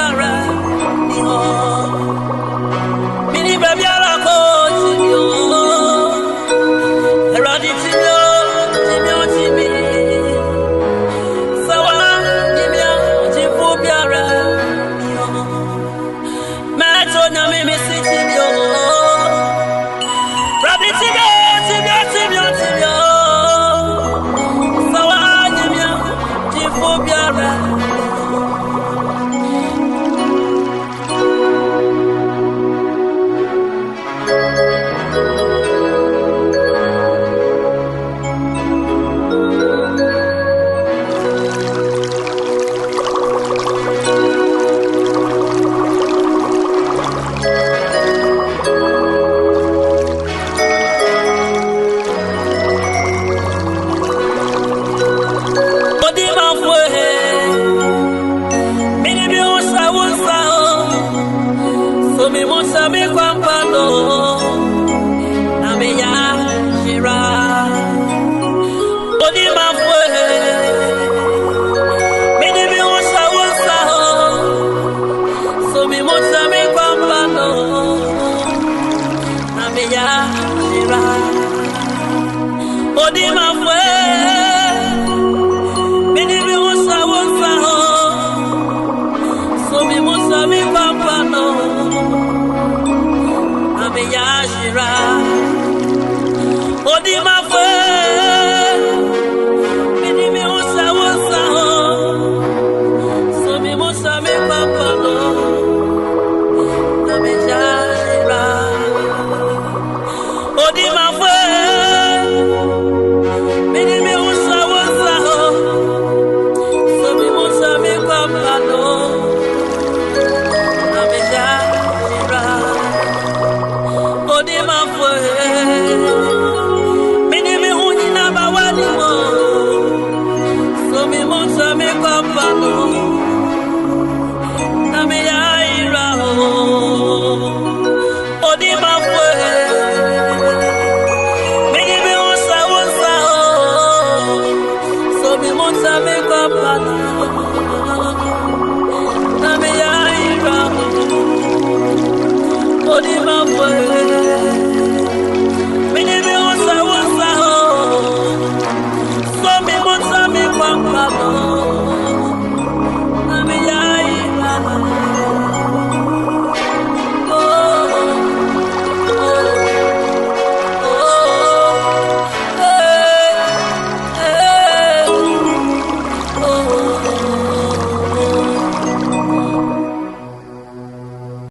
biara ni ho mini ba biara ko ti yo eradi ti yo ti mi sawa ni mi ti fu biara ni ho ma to na mi si ti yo rabi ti yo sawa ni mi ti fu biara mi musa mi kwampano na me ya shira odi mafwe mi ni mi musa wonsa so mi musa mi kwampano na me ya shira odi mafwe mi ni mi musa wonsa so mi musa mi kwampano Yashira Odi mafwe Mini mi usa usa So mi musa mi papalo Nami Yashira Odi mafwe Mini mi usa usa So mi musa mi papalo Nami Yashira Odi mafwe mini mi hunina bawani mo so mi monsa mi papano na me yaira odi mafwe mini mi unsa so mi monsa mi papano na me yaira odi mafwe